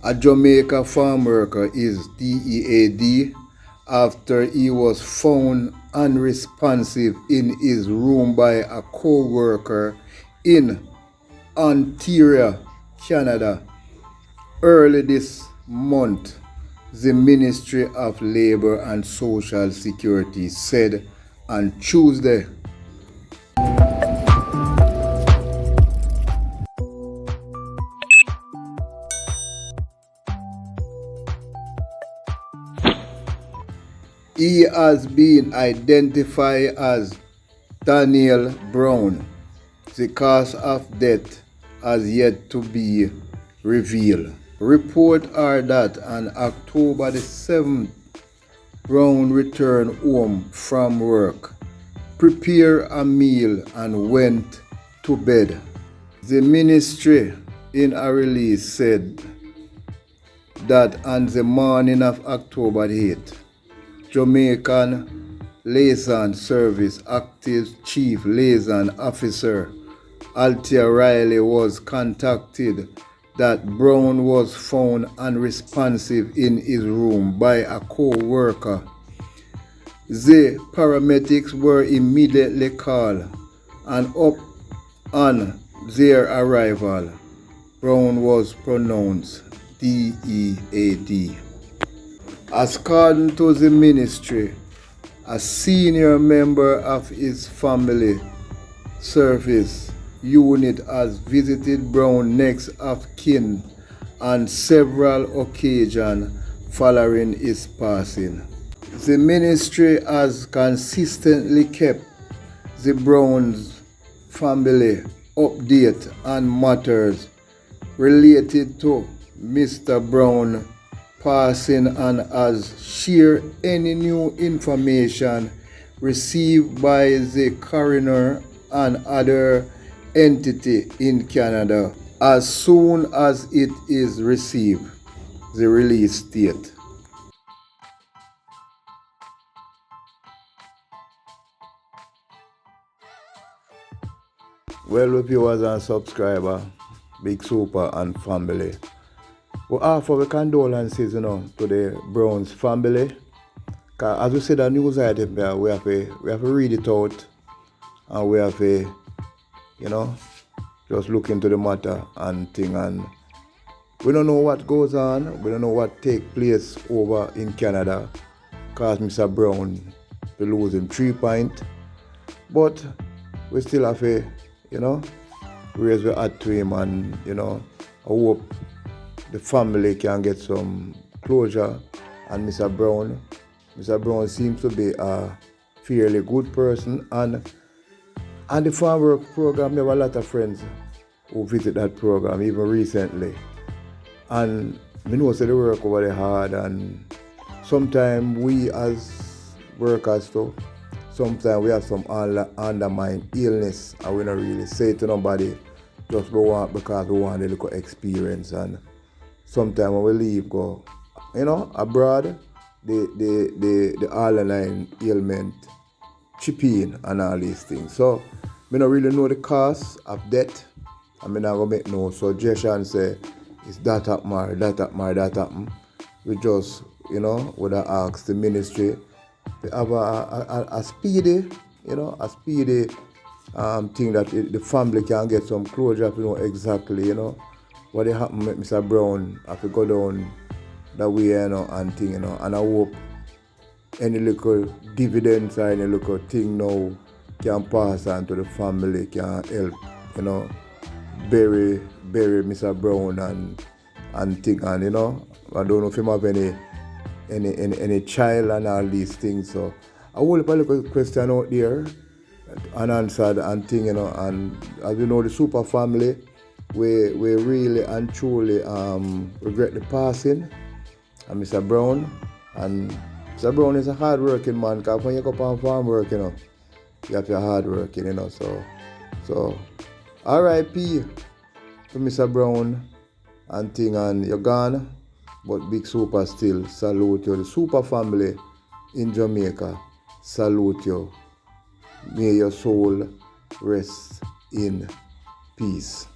A Jamaican farm worker is DEAD after he was found unresponsive in his room by a co-worker in Ontario, Canada. Early this month, the Ministry of Labour and Social Security said on Tuesday. He has been identified as Daniel Brown. The cause of death has yet to be revealed. Reports are that on October the 7th, Brown returned home from work, prepared a meal, and went to bed. The ministry, in a release, said that on the morning of October 8th, Jamaican Liaison Service Active Chief Liaison Officer Althea Riley was contacted that Brown was found unresponsive in his room by a co-worker. The paramedics were immediately called, and upon their arrival, Brown was pronounced DEAD. According to the ministry, a senior member of his family service unit has visited Brown next of kin on several occasions following his passing. The ministry has consistently kept the Brown's family updated on matters related to Mr. Brown passing and has shared any new information received by the coroner and other entity in Canada as soon as it is received, the release state. Well, viewers and subscribers, Big Super and family, we offer condolences, to the Browns family. Cause as we said, the news item there, we have to read it out, and we have to, just look into the matter and thing. And we don't know what goes on. We don't know what takes place over in Canada. Cause Mr. Brown to losing 3 points, but we still have to, raise the hat to him, and I hope the family can get some closure. And Mr. Brown seems to be a fairly good person, and the farm work program, there were a lot of friends who visit that program even recently, and we know the work over there hard, and sometimes we as workers too, sometimes we have some underlying illness, and we don't really say it to nobody just because we want a little experience. And sometimes when we leave, go, abroad, the underlying ailment chip in and all these things. So, I don't really know the cause of death. I'm not going to make no suggestion, say, it's that happen or that happen or that happen. We just, would have asked the ministry to have a speedy, thing that the family can get some closure to know exactly, what happened with Mr. Brown. I have to go down that way, and thing, and I hope any little dividends or any little thing now can pass on to the family, can help, bury Mr. Brown and thing, and I don't know if him have any child and all these things. So I will put a little question out there unanswered and thing, and as you know, the Super family, we really and truly regret the passing of Mr. Brown. And Mr. Brown is a hard working man, because when you go up on farm work, you have to hard working, So R.I.P. to Mr. Brown and thing, and you're gone. But Big Super still salute you. The Super family in Jamaica salute you. May your soul rest in peace.